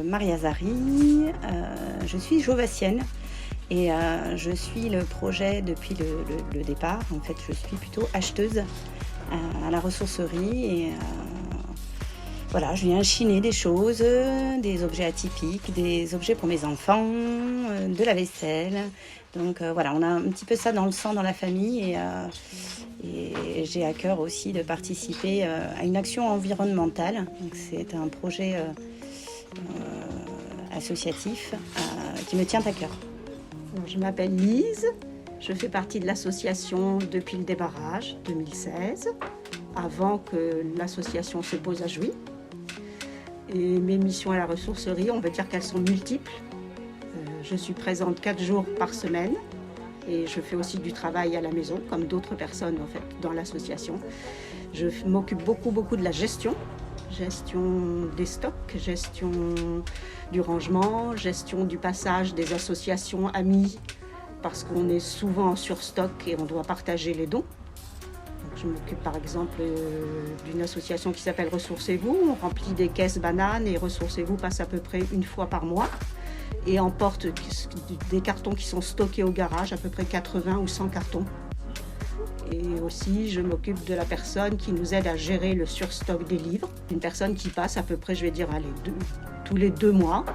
Maria Zari, je suis jovassienne et je suis le projet depuis le départ. En fait, je suis plutôt acheteuse à la ressourcerie et voilà, je viens chiner des choses, des objets atypiques, des objets pour mes enfants, de la vaisselle. Donc voilà, on a un petit peu ça dans le sang dans la famille et j'ai à cœur aussi de participer à une action environnementale. Donc c'est un projet associatif qui me tient à cœur. Je m'appelle Lise, je fais partie de l'association depuis le débarrage 2016, avant que l'association se pose à Jouy. Et mes missions à la ressourcerie, on peut dire qu'elles sont multiples. Je suis présente 4 jours par semaine et je fais aussi du travail à la maison, comme d'autres personnes en fait, dans l'association. Je m'occupe beaucoup de la gestion des stocks, gestion du rangement, gestion du passage des associations amies, parce qu'on est souvent en surstock et on doit partager les dons. Je m'occupe par exemple d'une association qui s'appelle Ressourcez-vous. On remplit des caisses bananes et Ressourcez-vous passe à peu près une fois par mois et emporte des cartons qui sont stockés au garage, à peu près 80 ou 100 cartons. Et aussi, je m'occupe de la personne qui nous aide à gérer le surstock des livres. Une personne qui passe à peu près, je vais dire, tous les 2 mois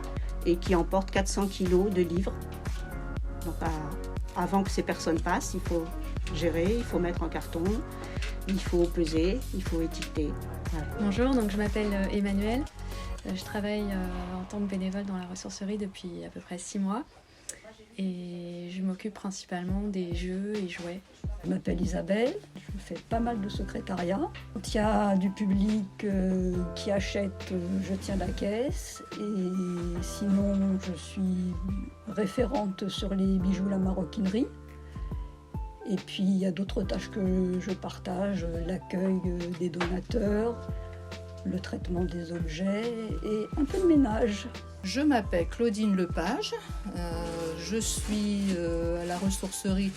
et qui emporte 400 kilos de livres. Donc, avant que ces personnes passent, il faut gérer, il faut mettre en carton, il faut peser, il faut étiqueter. Voilà. Bonjour, donc je m'appelle Emmanuelle. Je travaille en tant que bénévole dans la ressourcerie depuis à peu près 6 mois. Et je m'occupe principalement des jeux et jouets. Je m'appelle Isabelle, je fais pas mal de secrétariat. Quand il y a du public qui achète, je tiens la caisse. Et sinon, je suis référente sur les bijoux, la maroquinerie. Et puis, il y a d'autres tâches que je partage, l'accueil des donateurs, le traitement des objets et un peu de ménage. Je m'appelle Claudine Lepage, je suis à la ressourcerie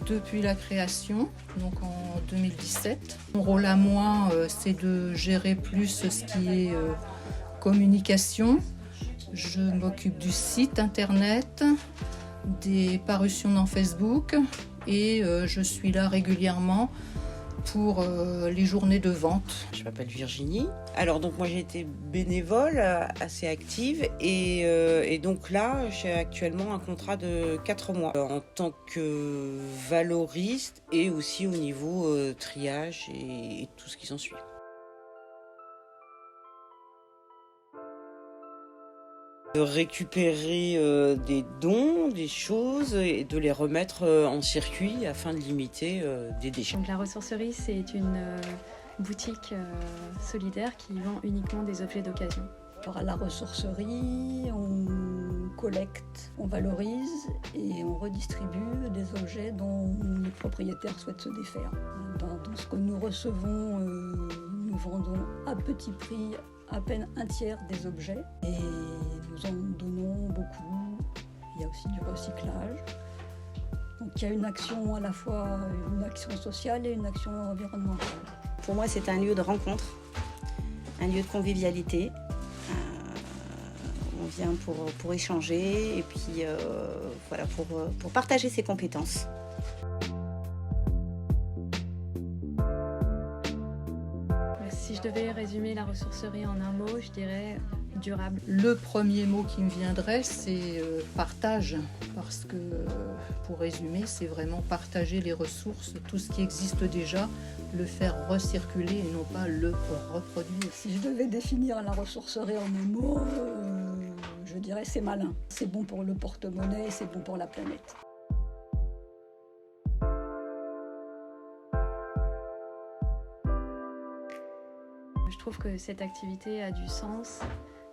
depuis la création, donc en 2017. Mon rôle à moi, c'est de gérer plus ce qui est communication. Je m'occupe du site internet, des parutions dans Facebook et je suis là régulièrement pour les journées de vente. Je m'appelle Virginie. Alors donc moi j'ai été bénévole assez active et donc là j'ai actuellement un contrat de 4 mois en tant que valoriste et aussi au niveau triage et tout ce qui s'ensuit. De récupérer des dons, des choses et de les remettre en circuit afin de limiter des déchets. Donc la ressourcerie, c'est une boutique solidaire qui vend uniquement des objets d'occasion. Alors à la ressourcerie, on collecte, on valorise et on redistribue des objets dont les propriétaires souhaitent se défaire. Dans ce que nous recevons, nous vendons à petit prix à peine un tiers des objets et nous en donnons beaucoup. Il y a aussi du recyclage. Donc il y a une action à la fois une action sociale et une action environnementale. Pour moi, c'est un lieu de rencontre, un lieu de convivialité. On vient pour échanger et puis voilà, pour partager ses compétences. Si je devais résumer la ressourcerie en un mot, je dirais durable. Le premier mot qui me viendrait, c'est partage, parce que pour résumer, c'est vraiment partager les ressources, tout ce qui existe déjà, le faire recirculer et non pas le reproduire. Si je devais définir la ressourcerie en un mot, je dirais c'est malin. C'est bon pour le porte-monnaie, c'est bon pour la planète. Je trouve que cette activité a du sens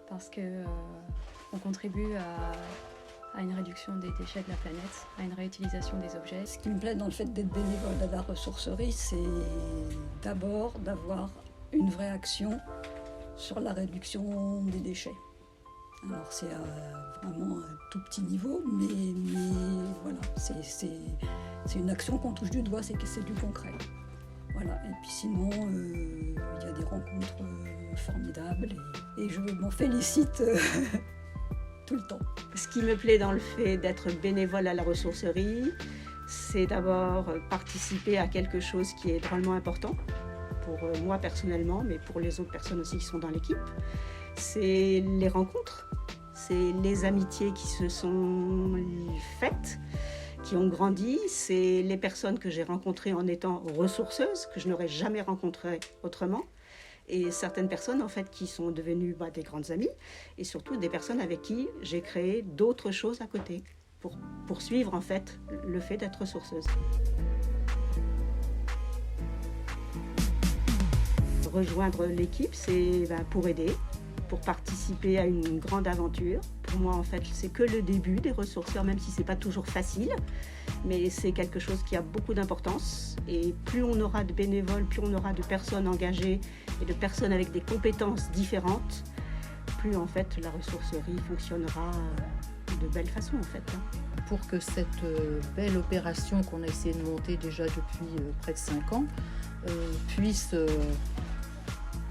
parce qu'on contribue à une réduction des déchets de la planète, à une réutilisation des objets. Ce qui me plaît dans le fait d'être bénévole à la ressourcerie, c'est d'abord d'avoir une vraie action sur la réduction des déchets. Alors c'est vraiment un tout petit niveau, mais voilà, c'est une action qu'on touche du doigt, c'est que c'est du concret. Voilà. Et puis sinon, il y a des rencontres formidables et je m'en félicite tout le temps. Ce qui me plaît dans le fait d'être bénévole à la ressourcerie, c'est d'abord participer à quelque chose qui est drôlement important pour moi personnellement, mais pour les autres personnes aussi qui sont dans l'équipe. C'est les rencontres, c'est les amitiés qui se sont faites, qui ont grandi, c'est les personnes que j'ai rencontrées en étant ressourceuse, que je n'aurais jamais rencontrées autrement. Et certaines personnes en fait qui sont devenues des grandes amies et surtout des personnes avec qui j'ai créé d'autres choses à côté pour poursuivre en fait le fait d'être ressourceuse. Rejoindre l'équipe, c'est pour aider, pour participer à une grande aventure. Pour moi en fait c'est que le début des ressourceurs, même si c'est pas toujours facile, mais c'est quelque chose qui a beaucoup d'importance et plus on aura de bénévoles, plus on aura de personnes engagées et de personnes avec des compétences différentes, plus en fait la ressourcerie fonctionnera de belle façon en fait. Pour que cette belle opération qu'on a essayé de monter déjà depuis près de 5 ans puisse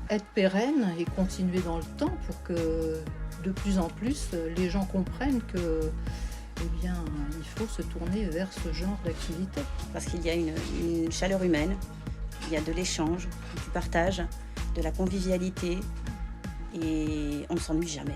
être pérenne et continuer dans le temps pour que de plus en plus les gens comprennent que il faut se tourner vers ce genre d'activité. Parce qu'il y a une chaleur humaine, il y a de l'échange, du partage, de la convivialité et on ne s'ennuie jamais.